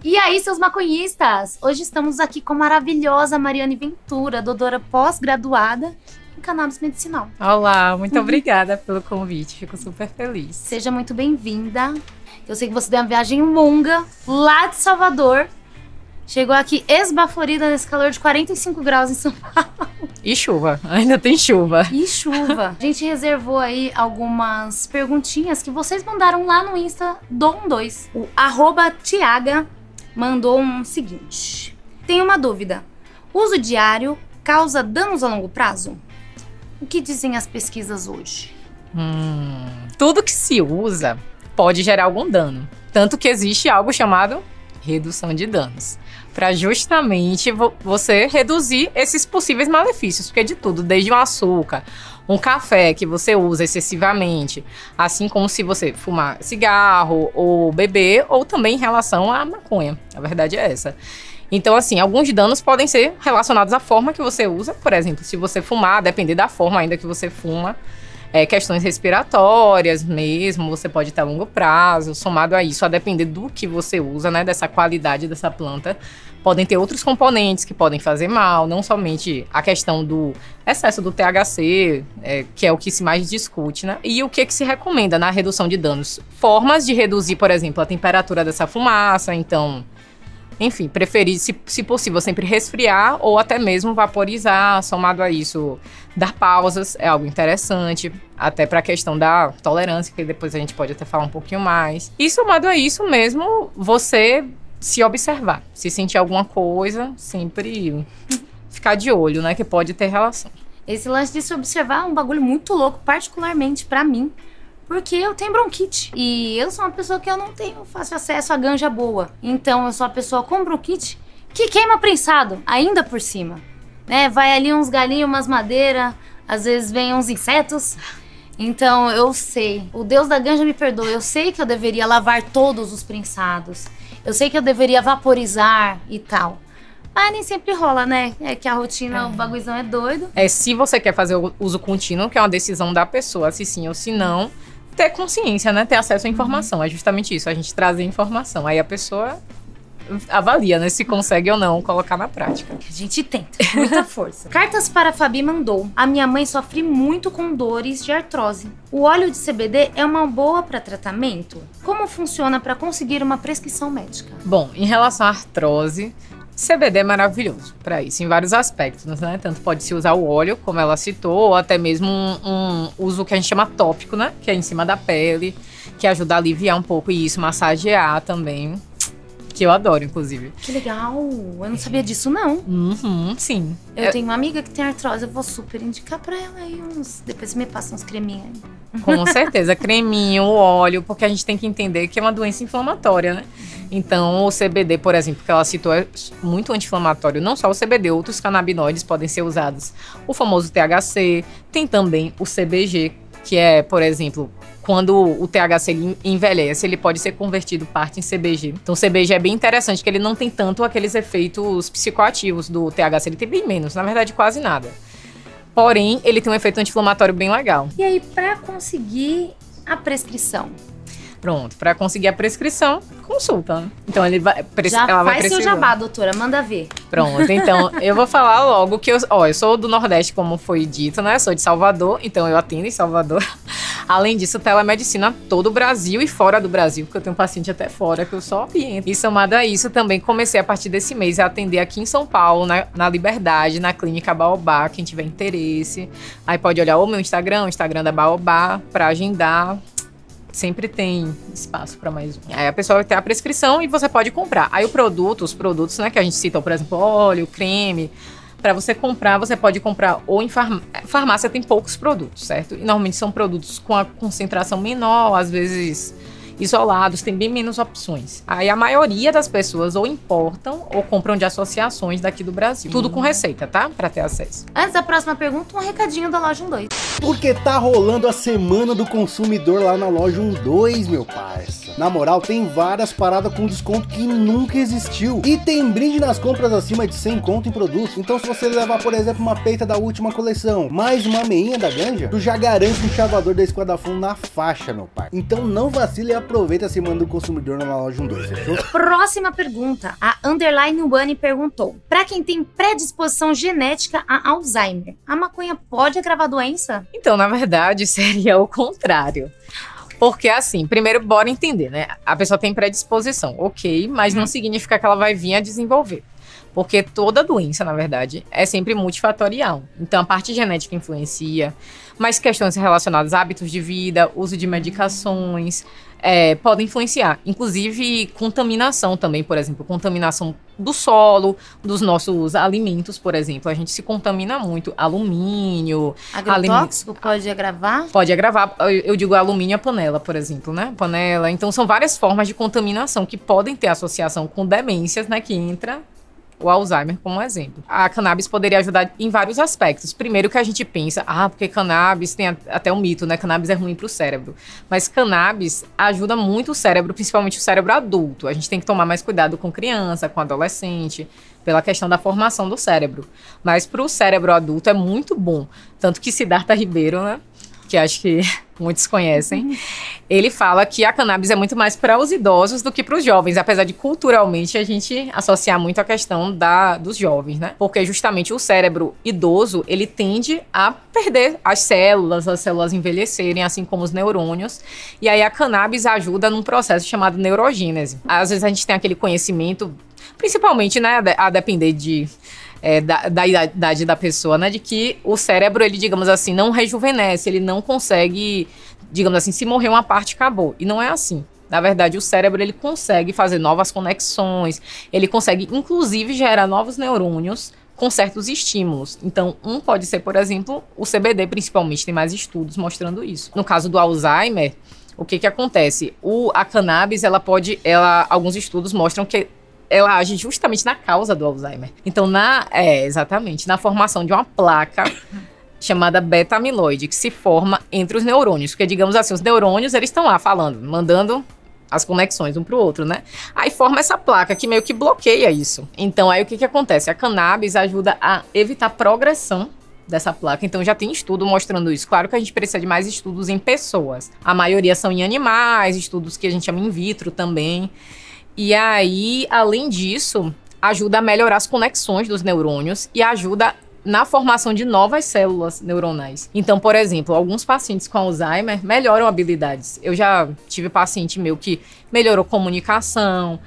E aí, seus maconhistas? Hoje estamos aqui com a maravilhosa Mariane Ventura, doutora pós-graduada em cannabis medicinal. Olá, muito obrigada pelo convite, fico super feliz. Seja muito bem-vinda. Eu sei que você deu uma viagem longa lá de Salvador. Chegou aqui esbaforida nesse calor de 45 graus em São Paulo. E chuva, ainda tem chuva. E chuva. A gente reservou aí algumas perguntinhas que vocês mandaram lá no Insta do 12. O @Tiaga mandou um seguinte. Tem uma dúvida. Uso diário causa danos a longo prazo? O que dizem as pesquisas hoje? Tudo que se usa pode gerar algum dano. Tanto que existe algo chamado redução de danos. Para justamente você reduzir esses possíveis malefícios. Porque de tudo, desde um açúcar, um café que você usa excessivamente, assim como se você fumar cigarro ou beber, ou também em relação à maconha. A verdade é essa. Então, assim, alguns danos podem ser relacionados à forma que você usa. Por exemplo, se você fumar, depender da forma ainda que você fuma, questões respiratórias mesmo, você pode ter a longo prazo. Somado a isso, a depender do que você usa, né, dessa qualidade dessa planta, podem ter outros componentes que podem fazer mal, não somente a questão do excesso do THC, que é o que se mais discute, né? E o que se recomenda na redução de danos? Formas de reduzir, por exemplo, a temperatura dessa fumaça, então, enfim, preferir, se possível, sempre resfriar ou até mesmo vaporizar. Somado a isso, dar pausas é algo interessante, até para a questão da tolerância, que depois a gente pode até falar um pouquinho mais. E somado a isso mesmo, você se observar, se sentir alguma coisa, sempre ficar de olho, né, que pode ter relação. Esse lance de se observar é um bagulho muito louco, particularmente pra mim, porque eu tenho bronquite. E eu sou uma pessoa que eu não tenho fácil acesso a ganja boa. Então eu sou uma pessoa com bronquite que queima prensado, ainda por cima. Né? Vai ali uns galinhos, umas madeiras, às vezes vem uns insetos. Então eu sei, o Deus da ganja me perdoa, eu sei que eu deveria lavar todos os prensados. Eu sei que eu deveria vaporizar e tal. Mas nem sempre rola, né? É que a rotina, o bagulhozão é doido. Se você quer fazer o uso contínuo, que é uma decisão da pessoa, se sim ou se não, ter consciência, né? Ter acesso à informação. É justamente isso, a gente trazer informação. Aí a pessoa avalia, né? Se consegue ou não colocar na prática. A gente tenta, com muita força. Cartas para a Fabi mandou. A minha mãe sofre muito com dores de artrose. O óleo de CBD é uma boa para tratamento? Como funciona para conseguir uma prescrição médica? Bom, em relação à artrose, CBD é maravilhoso para isso, em vários aspectos, né? Tanto pode se usar o óleo, como ela citou, ou até mesmo um uso que a gente chama tópico, né? Que é em cima da pele, que ajuda a aliviar um pouco e isso, massagear também, que eu adoro, inclusive. Que legal! Eu não sabia disso, não. Sim. Eu tenho uma amiga que tem artrose, eu vou super indicar pra ela aí uns... Depois você me passa uns creminhos aí. Com certeza, creminho, óleo, porque a gente tem que entender que é uma doença inflamatória, né? Então, o CBD, por exemplo, que ela citou, é muito anti-inflamatório. Não só o CBD, outros canabinoides podem ser usados. O famoso THC, tem também o CBG, que é, por exemplo, quando o THC ele envelhece, ele pode ser convertido parte em CBG. Então, o CBG é bem interessante, porque ele não tem tanto aqueles efeitos psicoativos do THC, ele tem bem menos, na verdade, quase nada. Porém, ele tem um efeito anti-inflamatório bem legal. E aí, para conseguir a prescrição? Pronto, para conseguir a prescrição, consulta, né? Então, ele vai... Já faz seu jabá, doutora, manda ver. Pronto, então, eu vou falar logo que eu sou do Nordeste, como foi dito, né? Sou de Salvador, então eu atendo em Salvador. Além disso, telemedicina todo o Brasil e fora do Brasil, porque eu tenho paciente até fora que eu só oriento. E somado a isso, também comecei a partir desse mês a atender aqui em São Paulo, na Liberdade, na Clínica Baobá, quem tiver interesse. Aí pode olhar o meu Instagram, o Instagram da Baobá, para agendar. Sempre tem espaço para mais um. Aí a pessoa vai ter a prescrição e você pode comprar. Aí os produtos, né, que a gente cita, por exemplo, óleo, creme, para você comprar, você pode comprar ou em farmácia tem poucos produtos, certo? E normalmente são produtos com a concentração menor, às vezes isolados, tem bem menos opções. Aí a maioria das pessoas ou importam ou compram de associações daqui do Brasil. Tudo com receita, tá? Para ter acesso. Antes da próxima pergunta, um recadinho da loja 12. Porque tá rolando a Semana do Consumidor lá na loja 12, meu parça. Na moral, tem várias paradas com desconto que nunca existiu. E tem brinde nas compras acima de 100 conto em produtos. Então se você levar, por exemplo, uma peita da última coleção, mais uma meinha da Ganja, tu já garante um chavador da Esquadafon na faixa, meu pai. Então não vacile e aproveita a Semana do Consumidor na loja 12, fechou? Próxima pergunta. A Underline One perguntou: pra quem tem predisposição genética a Alzheimer, a maconha pode agravar a doença? Então, na verdade, seria o contrário. Porque assim, primeiro bora entender, né? A pessoa tem predisposição, ok, mas não significa que ela vai vir a desenvolver. Porque toda doença, na verdade, é sempre multifatorial. Então, a parte genética influencia, mas questões relacionadas a hábitos de vida, uso de medicações, podem influenciar. Inclusive, contaminação também, por exemplo, contaminação do solo, dos nossos alimentos, por exemplo. A gente se contamina muito. Alumínio. Agrotóxico pode agravar? Pode agravar. Eu digo alumínio a panela, por exemplo, né? Panela. Então, são várias formas de contaminação que podem ter associação com demências, né? Que entra o Alzheimer como exemplo. A cannabis poderia ajudar em vários aspectos. Primeiro que a gente pensa, porque cannabis tem até um mito, né? Cannabis é ruim para o cérebro. Mas cannabis ajuda muito o cérebro, principalmente o cérebro adulto. A gente tem que tomar mais cuidado com criança, com adolescente, pela questão da formação do cérebro. Mas para o cérebro adulto é muito bom. Tanto que Siddhartha Ribeiro, né? Que acho que muitos conhecem, ele fala que a cannabis é muito mais para os idosos do que para os jovens, apesar de culturalmente a gente associar muito a questão dos jovens, né? Porque justamente o cérebro idoso, ele tende a perder as células envelhecerem, assim como os neurônios, e aí a cannabis ajuda num processo chamado neurogênese. Às vezes a gente tem aquele conhecimento, principalmente, né, a depender da idade da pessoa, né? De que o cérebro, ele, digamos assim, não rejuvenesce, ele não consegue, digamos assim, se morrer uma parte, acabou. E não é assim. Na verdade, o cérebro, ele consegue fazer novas conexões, ele consegue, inclusive, gerar novos neurônios com certos estímulos. Então, pode ser, por exemplo, o CBD, principalmente, tem mais estudos mostrando isso. No caso do Alzheimer, o que acontece? A cannabis, alguns estudos mostram que ela age justamente na causa do Alzheimer. Então, exatamente, na formação de uma placa chamada beta-amiloide, que se forma entre os neurônios. Porque, digamos assim, os neurônios, eles estão lá falando, mandando as conexões um pro outro, né? Aí forma essa placa que meio que bloqueia isso. Então, aí o que acontece? A cannabis ajuda a evitar a progressão dessa placa. Então, já tem estudo mostrando isso. Claro que a gente precisa de mais estudos em pessoas. A maioria são em animais, estudos que a gente chama in vitro também. E aí, além disso, ajuda a melhorar as conexões dos neurônios e ajuda na formação de novas células neuronais. Então, por exemplo, alguns pacientes com Alzheimer melhoram habilidades. Eu já tive paciente meu que melhorou comunicação,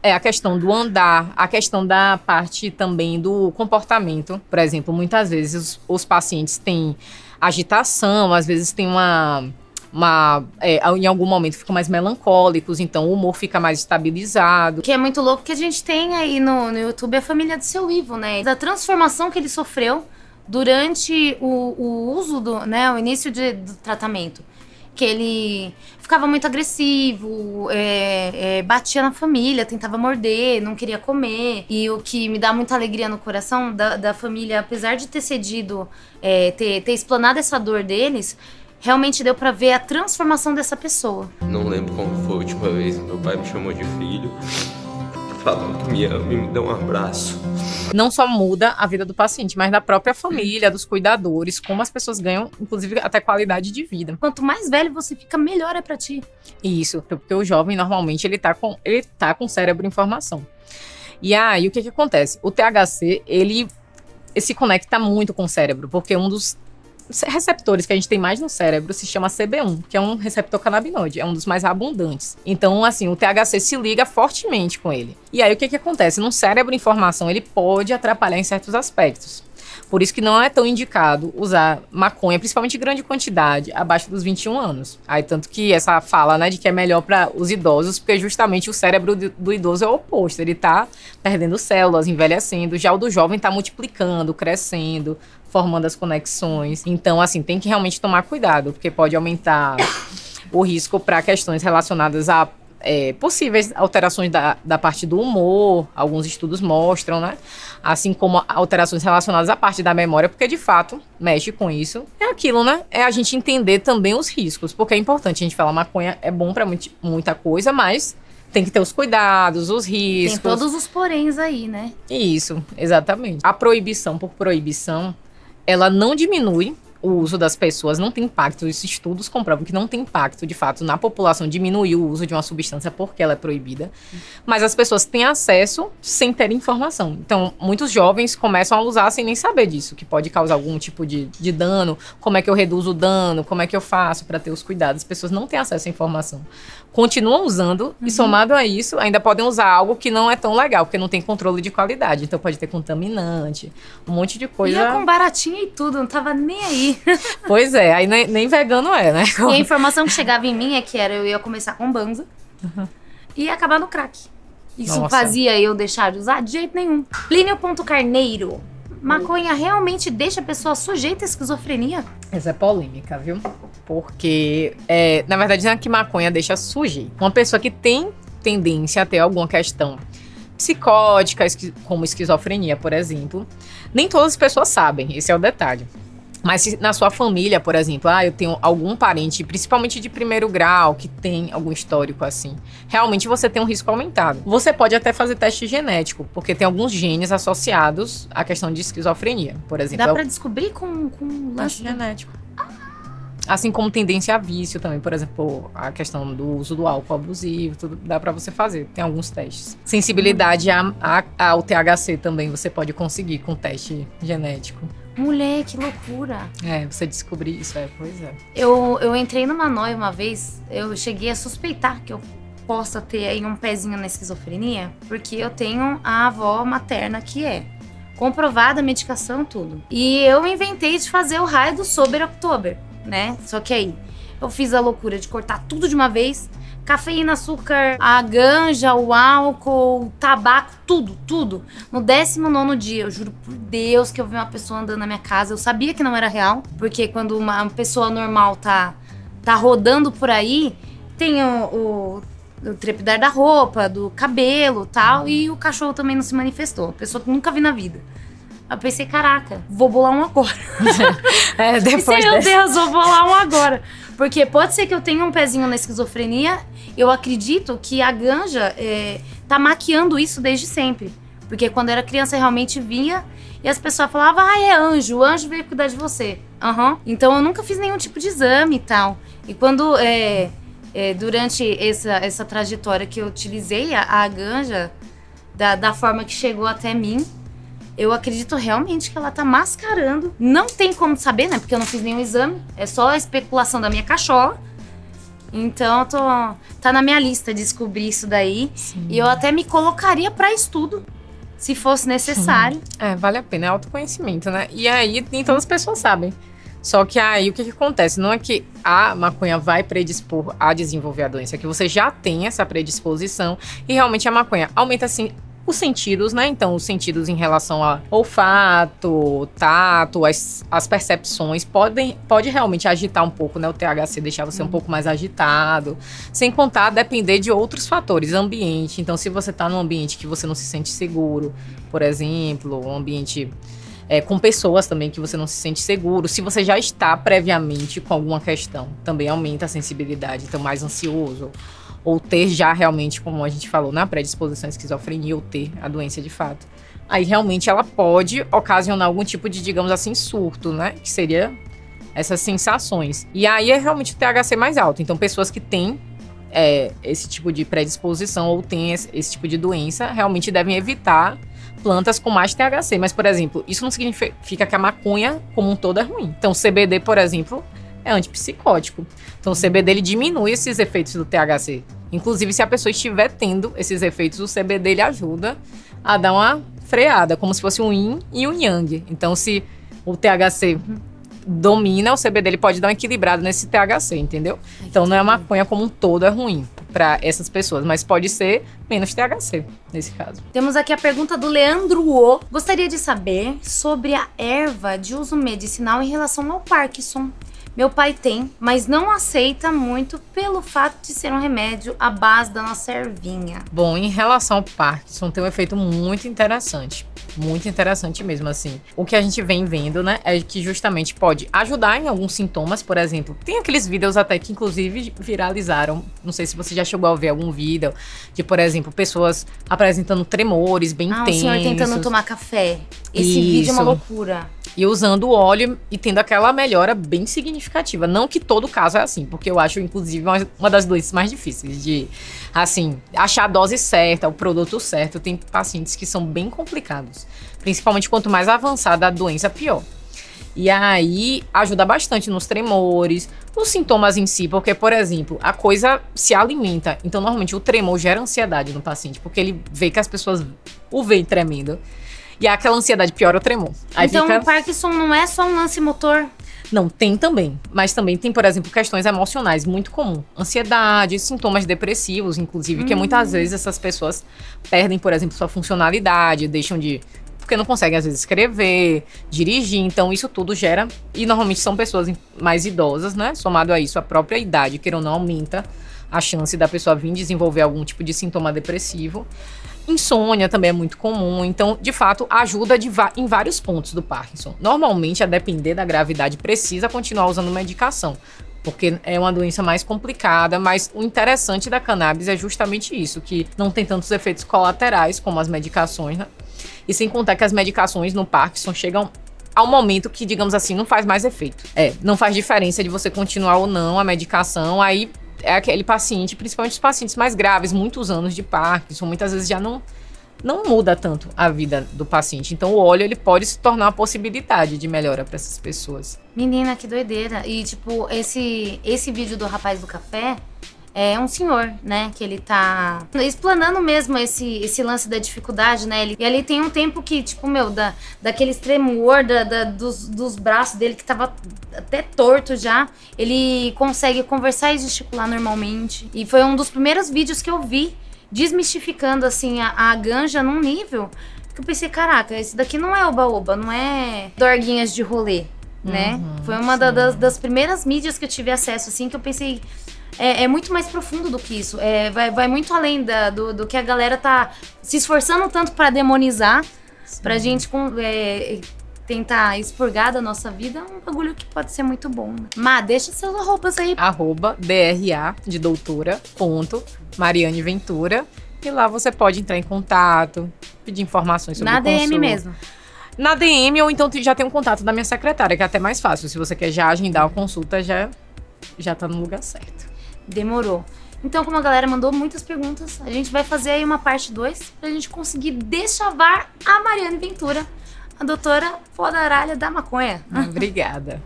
a questão do andar, a questão da parte também do comportamento. Por exemplo, muitas vezes os pacientes têm agitação, às vezes tem em algum momento ficam mais melancólicos, então o humor fica mais estabilizado. Que é muito louco que a gente tem aí no YouTube a família do seu Ivo, né? Da transformação que ele sofreu durante o uso o início do tratamento. Que ele ficava muito agressivo, batia na família, tentava morder, não queria comer. E o que me dá muita alegria no coração da família, apesar de ter cedido, ter explanado essa dor deles, realmente deu pra ver a transformação dessa pessoa. Não lembro como foi a última vez que meu pai me chamou de filho, falou que me ama e me deu um abraço. Não só muda a vida do paciente, mas da própria família, dos cuidadores, como as pessoas ganham, inclusive, até qualidade de vida. Quanto mais velho você fica, melhor é pra ti. Isso, porque o jovem, normalmente, ele tá com o cérebro em formação. E aí, o que acontece? O THC, ele se conecta muito com o cérebro, porque um dos receptores que a gente tem mais no cérebro se chama CB1, que é um receptor canabinoide, é um dos mais abundantes. Então, assim, o THC se liga fortemente com ele. E aí, o que acontece? No cérebro em formação, ele pode atrapalhar em certos aspectos. Por isso que não é tão indicado usar maconha, principalmente em grande quantidade, abaixo dos 21 anos. Aí, tanto que essa fala, né, de que é melhor para os idosos, porque justamente o cérebro do idoso é o oposto. Ele tá perdendo células, envelhecendo. Já o do jovem tá multiplicando, crescendo, formando as conexões. Então, assim, tem que realmente tomar cuidado, porque pode aumentar o risco para questões relacionadas a possíveis alterações da parte do humor, alguns estudos mostram, né? Assim como alterações relacionadas à parte da memória, porque de fato mexe com isso. É aquilo, né? É a gente entender também os riscos, porque é importante a gente falar, maconha é bom pra muita coisa, mas tem que ter os cuidados, os riscos. Tem todos os poréns aí, né? Isso, exatamente. A proibição por proibição, ela não diminui o uso das pessoas, não tem impacto. Esses estudos comprovam que não tem impacto, de fato, na população diminuir o uso de uma substância porque ela é proibida. Mas as pessoas têm acesso sem ter informação. Então, muitos jovens começam a usar sem nem saber disso, que pode causar algum tipo de dano. Como é que eu reduzo o dano? Como é que eu faço para ter os cuidados? As pessoas não têm acesso à informação. Continuam usando e, somado a isso, ainda podem usar algo que não é tão legal, porque não tem controle de qualidade. Então, pode ter contaminante, um monte de coisa. Ia com baratinha e tudo, não tava nem aí. Pois é, aí nem vegano é, né? E a informação que chegava em mim é que eu ia começar com banza e ia acabar no crack. Isso Nossa. fazia eu deixar de usar? De jeito nenhum. Plínio.carneiro. Maconha realmente deixa a pessoa sujeita à esquizofrenia? Essa é polêmica, viu? Porque, na verdade, não é que maconha deixa sujeito. Uma pessoa que tem tendência a ter alguma questão psicótica, como esquizofrenia, por exemplo, nem todas as pessoas sabem, esse é o detalhe. Mas se na sua família, por exemplo, eu tenho algum parente, principalmente de primeiro grau, que tem algum histórico assim, realmente você tem um risco aumentado. Você pode até fazer teste genético, porque tem alguns genes associados à questão de esquizofrenia, por exemplo. Dá pra descobrir com teste genético. Assim como tendência a vício também, por exemplo, a questão do uso do álcool abusivo, tudo dá pra você fazer, tem alguns testes. Sensibilidade ao THC também você pode conseguir com teste genético. Mulher, que loucura. Você descobrir isso, pois é. Eu entrei numa noia uma vez, eu cheguei a suspeitar que eu possa ter aí um pezinho na esquizofrenia, porque eu tenho a avó materna que é comprovada a medicação, tudo. E eu inventei de fazer o raio do Sober October, né? Só que aí, eu fiz a loucura de cortar tudo de uma vez, cafeína, açúcar, a ganja, o álcool, o tabaco, tudo. No 19º dia, eu juro por Deus que eu vi uma pessoa andando na minha casa. Eu sabia que não era real, porque quando uma pessoa normal tá rodando por aí, tem o trepidar da roupa, do cabelo e tal, e o cachorro também não se manifestou. A pessoa que nunca vi na vida. Eu pensei, caraca, vou bolar um agora. Depois meu Deus, vou bolar um agora. Porque pode ser que eu tenha um pezinho na esquizofrenia. Eu acredito que a ganja tá maquiando isso desde sempre. Porque quando eu era criança, realmente via e as pessoas falavam, é anjo, o anjo veio cuidar de você. Então eu nunca fiz nenhum tipo de exame e tal. E quando, durante essa trajetória que eu utilizei a ganja, da forma que chegou até mim, eu acredito realmente que ela tá mascarando. Não tem como saber, né? Porque eu não fiz nenhum exame. É só a especulação da minha cachola. Então, tá na minha lista descobrir isso daí. Sim. E eu até me colocaria pra estudo, se fosse necessário. Vale a pena, é autoconhecimento, né? E aí, nem todas as pessoas sabem. Só que aí, o que acontece? Não é que a maconha vai predispor a desenvolver a doença, é que você já tem essa predisposição e realmente a maconha aumenta, assim, os sentidos, né? Então, os sentidos em relação a olfato, tato, as percepções, pode realmente agitar um pouco, né? O THC deixar você um pouco mais agitado. Sem contar, depender de outros fatores, ambiente. Então, se você tá num ambiente que você não se sente seguro, por exemplo, um ambiente com pessoas também que você não se sente seguro, se você já está previamente com alguma questão, também aumenta a sensibilidade, então mais ansioso, ou ter já realmente, como a gente falou, na predisposição à esquizofrenia, ou ter a doença de fato. Aí realmente ela pode ocasionar algum tipo de, digamos assim, surto, né? Que seria essas sensações. E aí é realmente o THC mais alto. Então pessoas que têm esse tipo de predisposição ou têm esse tipo de doença, realmente devem evitar plantas com mais THC. Mas, por exemplo, isso não significa que a maconha como um todo é ruim. Então o CBD, por exemplo, é antipsicótico. Então o CBD ele diminui esses efeitos do THC. Inclusive, se a pessoa estiver tendo esses efeitos, o CBD ele ajuda a dar uma freada, como se fosse um yin e um yang. Então, se o THC domina, o CBD ele pode dar uma equilibrada nesse THC, entendeu? Então, não é a maconha como um todo é ruim para essas pessoas, mas pode ser menos THC nesse caso. Temos aqui a pergunta do Leandro O. Gostaria de saber sobre a erva de uso medicinal em relação ao Parkinson. Meu pai tem, mas não aceita muito pelo fato de ser um remédio à base da nossa ervinha. Bom, em relação ao Parkinson, tem um efeito muito interessante. Muito interessante mesmo, assim. O que a gente vem vendo, né, é que justamente pode ajudar em alguns sintomas, por exemplo. Tem aqueles vídeos até que, inclusive, viralizaram. Não sei se você já chegou a ver algum vídeo de, por exemplo, pessoas apresentando tremores bem intensos. O senhor tentando tomar café. Esse vídeo é uma loucura. E usando o óleo e tendo aquela melhora bem significativa. Não que todo caso é assim, porque eu acho, inclusive, uma das doenças mais difíceis de, assim, achar a dose certa, o produto certo. Tem pacientes que são bem complicados. Principalmente quanto mais avançada a doença, pior. E aí, ajuda bastante nos tremores, nos sintomas em si, porque, por exemplo, a coisa se alimenta. Então, normalmente, o tremor gera ansiedade no paciente, porque ele vê que as pessoas o veem tremendo. E aquela ansiedade piora o tremor. Aí então, o Parkinson não é só um lance motor? Não, tem também. Mas também tem, por exemplo, questões emocionais muito comum. Ansiedade, sintomas depressivos, inclusive, que muitas vezes essas pessoas perdem, por exemplo, sua funcionalidade, deixam de... Porque não conseguem, às vezes, escrever, dirigir. Então, isso tudo gera... E, normalmente, são pessoas mais idosas, né? Somado a isso, a própria idade, queira ou não, aumenta a chance da pessoa vir desenvolver algum tipo de sintoma depressivo. Insônia também é muito comum, então, de fato, ajuda em vários pontos do Parkinson. Normalmente, a depender da gravidade, precisa continuar usando medicação, porque é uma doença mais complicada, mas o interessante da cannabis é justamente isso, que não tem tantos efeitos colaterais como as medicações, né? E sem contar que as medicações no Parkinson chegam ao momento que, digamos assim, não faz mais efeito. Não faz diferença de você continuar ou não a medicação, aí é aquele paciente, principalmente os pacientes mais graves, muitos anos de Parkinson, muitas vezes já não muda tanto a vida do paciente. Então, o óleo, ele pode se tornar uma possibilidade de melhora para essas pessoas. Menina, que doideira. E, tipo, esse vídeo do rapaz do café é um senhor, né? Que ele tá explanando mesmo esse lance da dificuldade, né? E ali tem um tempo que, tipo, daquele tremor dos braços dele que tava até torto já, ele consegue conversar e gesticular normalmente. E foi um dos primeiros vídeos que eu vi desmistificando, assim, a ganja num nível que eu pensei, caraca, esse daqui não é oba-oba, não é dorguinhas de rolê, né? Foi uma das primeiras mídias que eu tive acesso, assim, que eu pensei... É muito mais profundo do que isso. Vai muito além do que a galera tá se esforçando tanto pra demonizar. Sim. Pra gente tentar expurgar da nossa vida. É um bagulho que pode ser muito bom. Má, deixa seus arrobas aí. @DRA de doutora, Mariane Ventura. E lá você pode entrar em contato, pedir informações sobre o consulta. Na DM mesmo. Na DM, ou então já tem um contato da minha secretária, que é até mais fácil. Se você quer já agendar a consulta, já tá no lugar certo. Demorou. Então, como a galera mandou muitas perguntas, a gente vai fazer aí uma parte 2 pra gente conseguir deschavar a Mariane Ventura, a doutora fodaralha da maconha. Obrigada.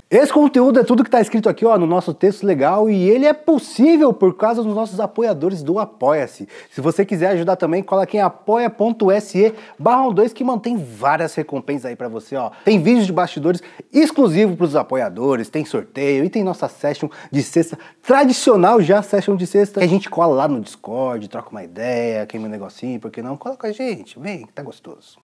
Esse conteúdo é tudo que tá escrito aqui, ó, no nosso texto legal, e ele é possível por causa dos nossos apoiadores do Apoia-se. Se você quiser ajudar também, cola aqui em apoia.se/12 que mantém várias recompensas aí pra você, ó. Tem vídeos de bastidores exclusivo pros apoiadores, tem sorteio e tem nossa session de sexta, tradicional já session de sexta, que a gente cola lá no Discord, troca uma ideia, queima um negocinho, por que não? Cola com a gente, vem que tá gostoso.